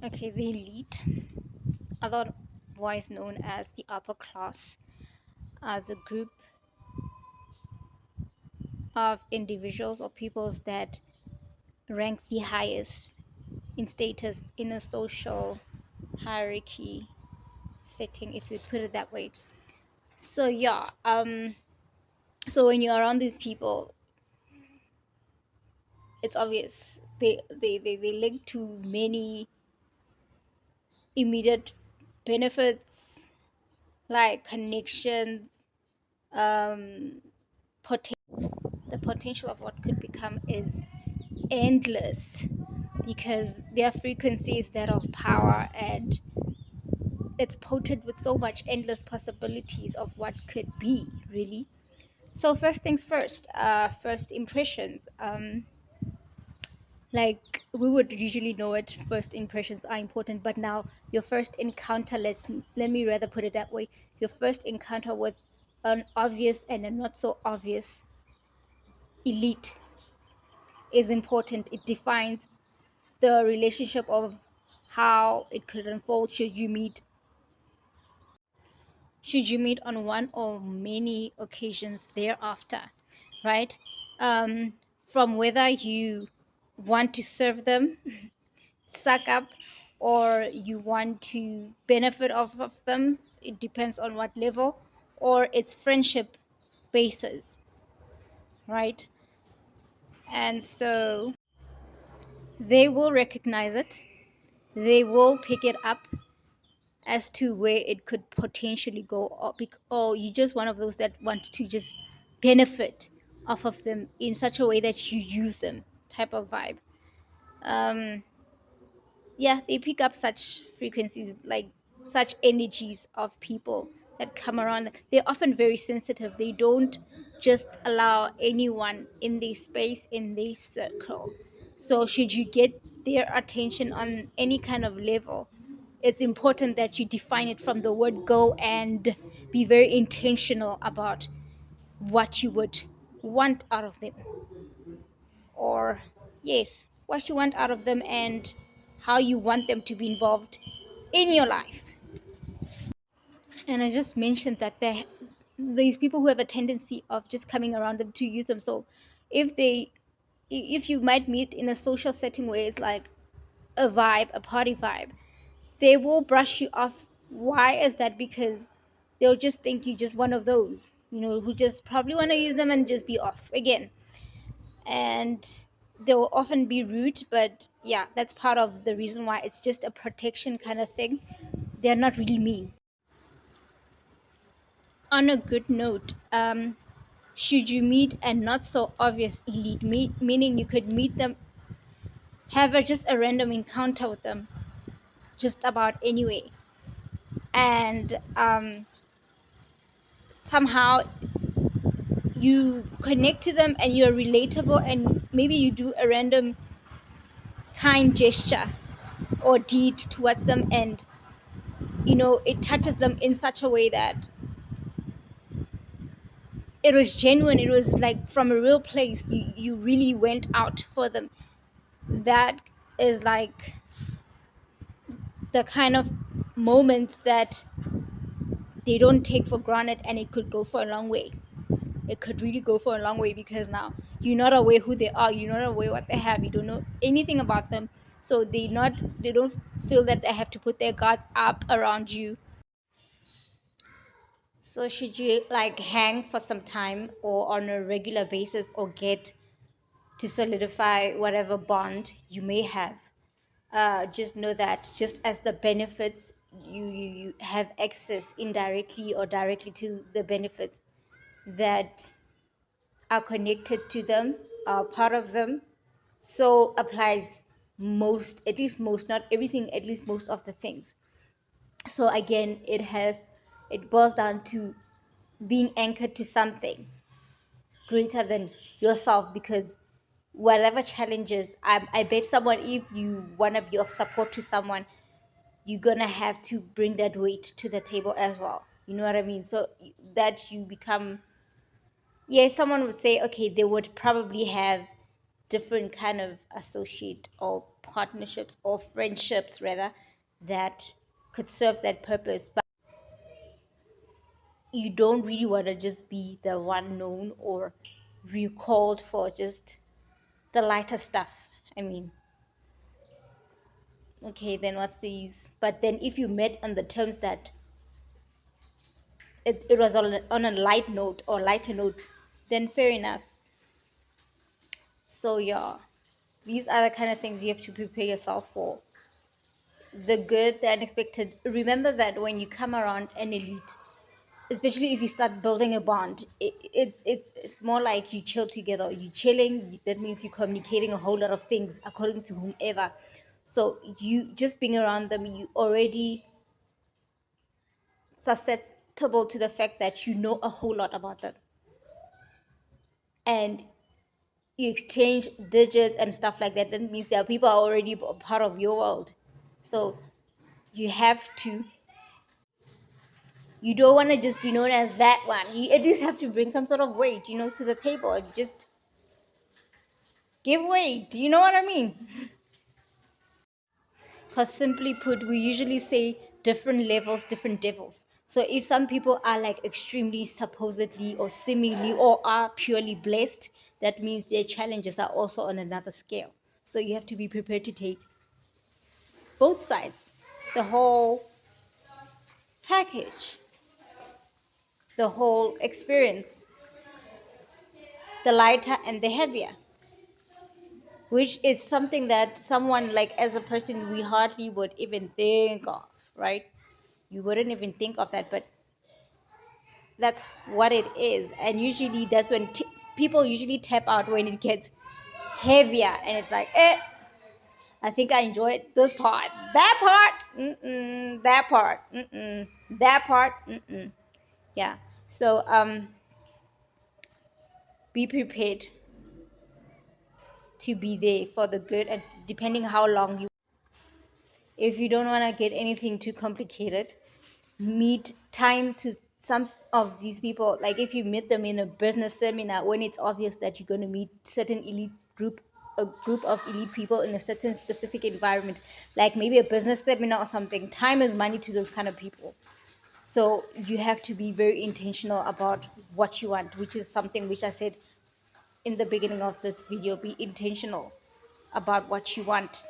Okay, the elite, otherwise known as the upper class, are the group of individuals or peoples that rank the highest in status in a social hierarchy setting, if you put it that way. So yeah, so when you're around these people, it's obvious they link to many immediate benefits like connections, um, the potential of what could become is endless because their frequency is that of power, and it's potent with so much endless possibilities of what could be really. So first things first, first impressions. Like we would usually know it, first impressions are important, but now your first encounter, let me rather put it that way, your first encounter with an obvious and a not so obvious elite is important. It defines the relationship of how it could unfold should you meet on one or many occasions thereafter, right? um, from whether you want to serve them, suck up, or you want to benefit off of them, it depends on what level, or it's friendship basis, right? And so they will recognize it, they will pick it up as to where it could potentially go, or you just one of those that want to just benefit off of them in such a way that you use them type of vibe. um yeah, they pick up such frequencies, like such energies of people that come around. They're often very sensitive. They don't just allow anyone in their space, in their circle. So should you get their attention on any kind of level, it's important that you define it from the word go and be very intentional about what you would want out of them, or yes, what you want out of them and how you want them to be involved in your life. And I just mentioned that these people who have a tendency of just coming around them to use them. So if they if you might meet in a social setting where it's like a vibe, a party vibe, they will brush you off. Why is that? Because they'll just think you just one of those, who just probably want to use them and just be off again. And they will often be rude, but yeah, that's part of the reason why. It's just a protection kind of thing. They're not really mean. On a good note, should you meet a not so obvious elite, meaning you could meet them, have just a random encounter with them just about anyway, and somehow you connect to them and you're relatable, and maybe you do a random kind gesture or deed towards them, and it touches them in such a way that it was genuine, it was like from a real place, you really went out for them. That is like the kind of moments that they don't take for granted, and it could go for a long way. It could really go for a long way because now you're not aware who they are, you're not aware what they have, you don't know anything about them. So they don't feel that they have to put their guard up around you. So should you like hang for some time or on a regular basis, or get to solidify whatever bond you may have, just know that just as the benefits, you have access indirectly or directly to the benefits that are connected to them, are part of them. So applies most, at least most, not everything, at least most of the things. So again, it boils down to being anchored to something greater than yourself, because whatever challenges, I bet someone, if you want to be of support to someone, you're gonna have to bring that weight to the table as well, you know what I mean? So that you become, yeah, someone would say, okay, they would probably have different kind of associate or partnerships or friendships rather that could serve that purpose, but you don't really want to just be the one known or recalled for just the lighter stuff. I mean, okay, then what's the use? But then if you met on the terms that it was on a light note or lighter note, then fair enough. So yeah, these are the kind of things you have to prepare yourself for. The good, the unexpected. Remember that when you come around an elite, especially if you start building a bond, it's more like you chill together. You chilling, that means you're communicating a whole lot of things according to whomever. So you just being around them, you already susceptible to the fact that you know a whole lot about them, and you exchange digits and stuff like that. That means that people are already part of your world. So you have to, you don't want to just be known as that one. You at least have to bring some sort of weight, to the table, and just give weight. Do you know what I mean? Because simply put, we usually say different levels, different devils. So if some people are like extremely supposedly or seemingly or are purely blessed, that means their challenges are also on another scale. So you have to be prepared to take both sides, the whole package, the whole experience, the lighter and the heavier, which is something that someone like as a person we hardly would even think of, right? You wouldn't even think of that, but that's what it is. And usually that's when people usually tap out when it gets heavier, and it's like, I think I enjoyed this part, that part, that part, that part, yeah. So be prepared to be there for the good, and depending how long you, if you don't want to get anything too complicated, meet time to some of these people. Like if you meet them in a business seminar, when it's obvious that you're going to meet certain elite group, a group of elite people in a certain specific environment, like maybe a business seminar or something, time is money to those kind of people. So you have to be very intentional about what you want, which is something which I said in the beginning of this video. Be intentional about what you want.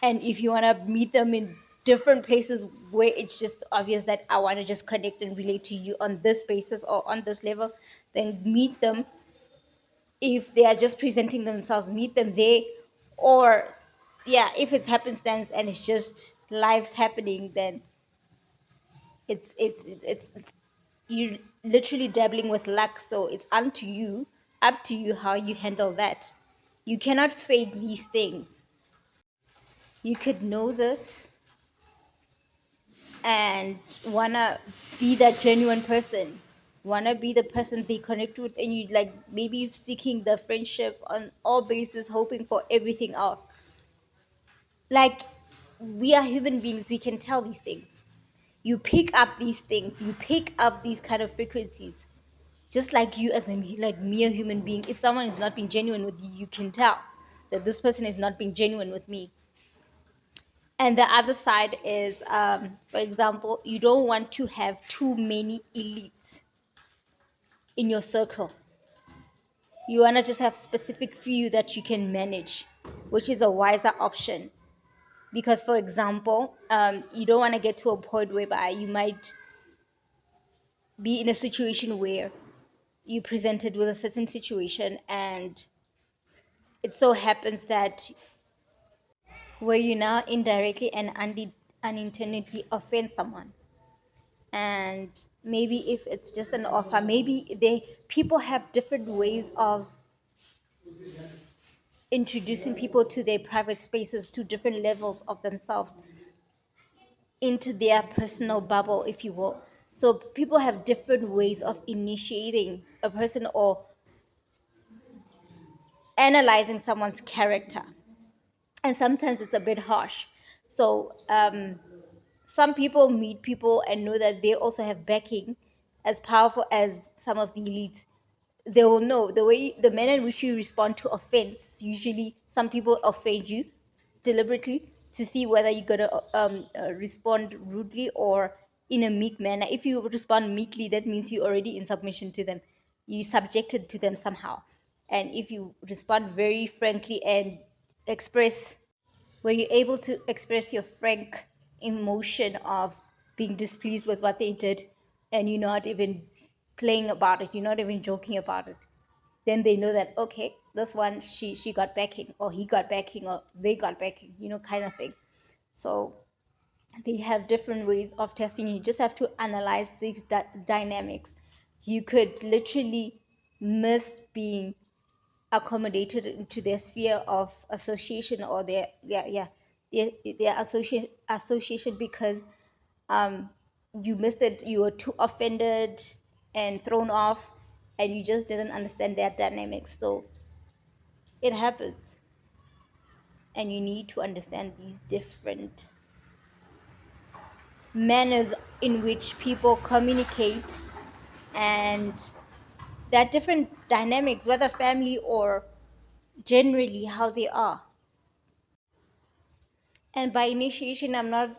And if you want to meet them in different places where it's just obvious that I want to just connect and relate to you on this basis or on this level, then meet them. If they are just presenting themselves, meet them there. Or yeah, if it's happenstance and it's just life's happening, then it's you literally dabbling with luck. So it's up to you how you handle that. You cannot fake these things. You could know this and wanna be that genuine person, wanna be the person they connect with, and you like maybe seeking the friendship on all bases, hoping for everything else. Like, we are human beings, we can tell these things. You pick up these things, you pick up these kind of frequencies, just like you as a like mere human being. If someone is not being genuine with you, you can tell that this person is not being genuine with me. And the other side is, for example, you don't want to have too many elites in your circle. You want to just have specific few that you can manage, which is a wiser option. Because, for example, you don't want to get to a point whereby you might be in a situation where you presented with a certain situation, and it so happens that where you now indirectly and unintentionally offend someone. And maybe if it's just an offer, maybe people have different ways of introducing people to their private spaces, to different levels of themselves, into their personal bubble, if you will. So people have different ways of initiating a person or analyzing someone's character, and sometimes it's a bit harsh. So some people meet people and know that they also have backing as powerful as some of the elites. They will know the manner in which you respond to offense. Usually some people offend you, deliberately to see whether you're gonna respond rudely or in a meek manner. If you respond meekly, that means you're already in submission to them, you subjected to them somehow. And if you respond very frankly and express, where you're able to express your frank emotion of being displeased with what they did, and you're not even playing about it, you're not even joking about it, then they know that, okay, this one, she got backing, or he got backing, or they got backing, kind of thing. So they have different ways of testing. You just have to analyze these dynamics. You could literally miss being accommodated into their sphere of association, or their association, because um you missed it, you were too offended and thrown off, and you just didn't understand their dynamics. So it happens, and you need to understand these different manners in which people communicate, and there are different dynamics, whether family or generally how they are. And by initiation, I'm not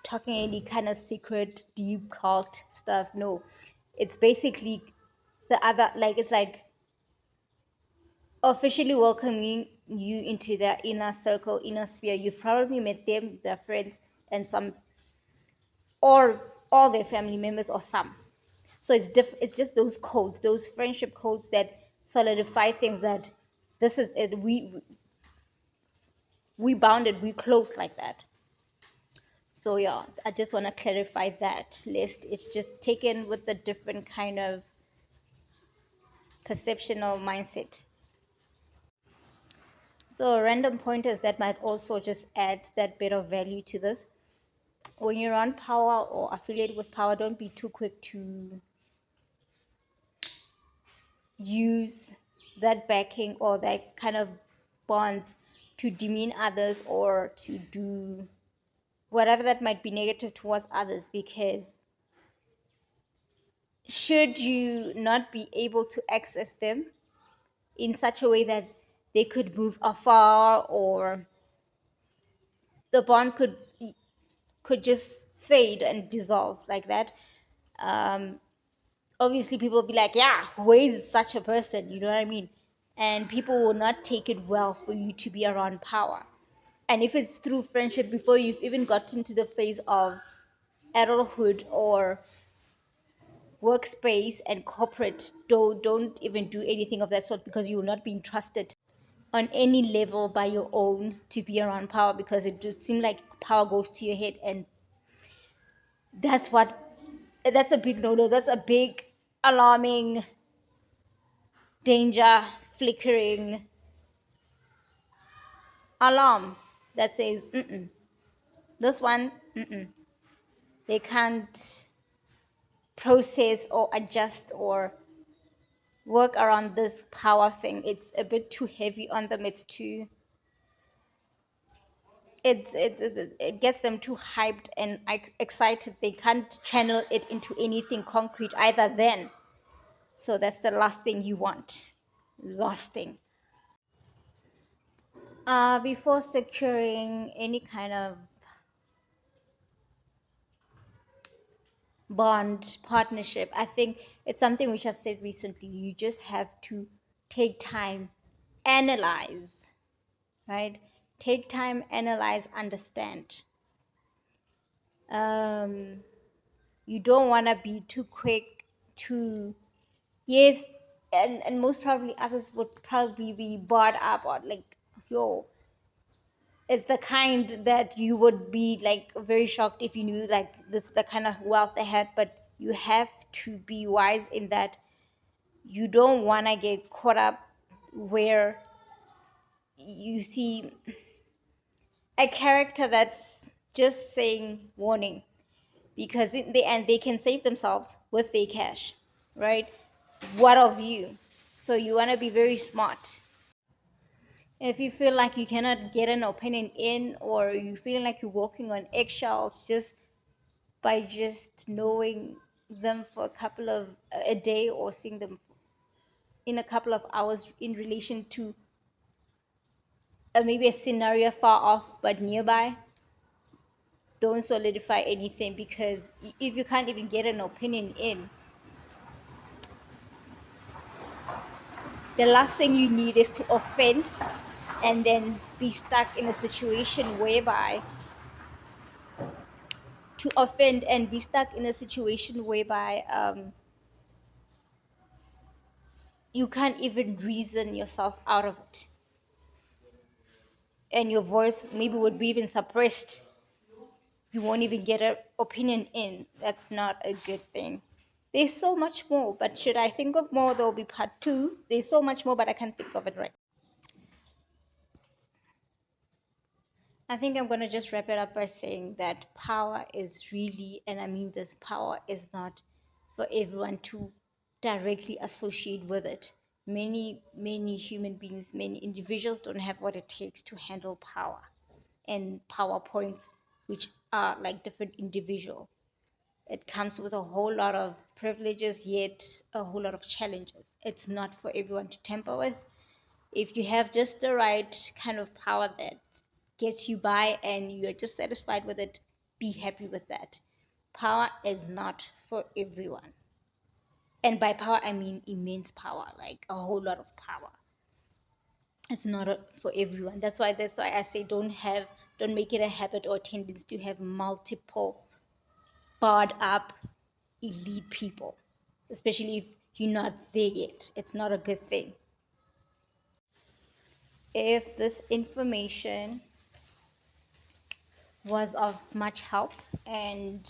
talking any kind of secret, deep cult stuff. No, it's basically the other, like, it's like officially welcoming you into their inner circle, inner sphere. You've probably met them, their friends, and some, or all their family members, or some. So it's just those codes, those friendship codes, that solidify things, that this is it. We bounded, we close like that. So yeah, I just want to clarify that list. It's just taken with a different kind of perception or mindset. So random pointers that might also just add that bit of value to this. When you're on power or affiliated with power, don't be too quick to use that backing or that kind of bonds to demean others, or to do whatever that might be negative towards others, because should you not be able to access them in such a way that they could move afar, or the bond could just fade and dissolve like that, um, obviously people will be like, yeah, who is such a person, you know what I mean? And people will not take it well for you to be around power. And if it's through friendship, before you've even gotten to the phase of adulthood or workspace and corporate, don't even do anything of that sort, because you will not be trusted on any level by your own to be around power, because it just seems like power goes to your head. And that's what that's a big no-no. That's a big alarming danger flickering alarm that says, this one, they can't process or adjust or work around this power thing. It's a bit too heavy on them. It's too, it gets them too hyped and excited. They can't channel it into anything concrete either then. So that's the last thing you want. Last thing. Before securing any kind of bond, partnership, I think it's something which I've said recently. You just have to take time, analyze, right? Take time, analyze, understand. Um, you don't want to be too quick to, yes, and most probably others would probably be barred up, or like, yo, it's the kind that you would be like very shocked if you knew like this the kind of wealth they had. But you have to be wise in that you don't want to get caught up where you see a character that's just saying warning, because in the end they can save themselves with their cash, right? What of you? So you want to be very smart. If you feel like you cannot get an opinion in, or you feel like you're walking on eggshells just by just knowing them for a couple of a day, or seeing them in a couple of hours in relation to maybe a scenario far off but nearby. Don't solidify anything, because if you can't even get an opinion in, the last thing you need is to offend and then be stuck in a situation whereby you can't even reason yourself out of it, and your voice maybe would be even suppressed. You won't even get an opinion in. That's not a good thing. There's so much more, but should I think of more, there'll be part two. There's so much more, but I can't think of it right. I think I'm going to just wrap it up by saying that power is really, and I mean this, power is not for everyone to directly associate with it. Many human beings, many individuals don't have what it takes to handle power and PowerPoints, which are like different individuals. It comes with a whole lot of privileges, yet a whole lot of challenges. It's not for everyone to tamper with. If you have just the right kind of power that gets you by and you're just satisfied with it, be happy with that. Power is not for everyone. And by power, I mean immense power, like a whole lot of power. It's not for everyone. That's why I say don't make it a habit or a tendency to have multiple barred up elite people, especially if you're not there yet. It's not a good thing. If this information was of much help and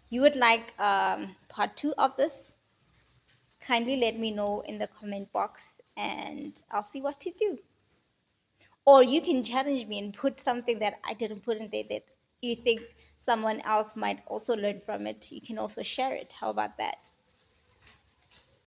you would like part two of this, kindly let me know in the comment box and I'll see what to do. Or you can challenge me and put something that I didn't put in there that you think someone else might also learn from it. You can also share it. How about that?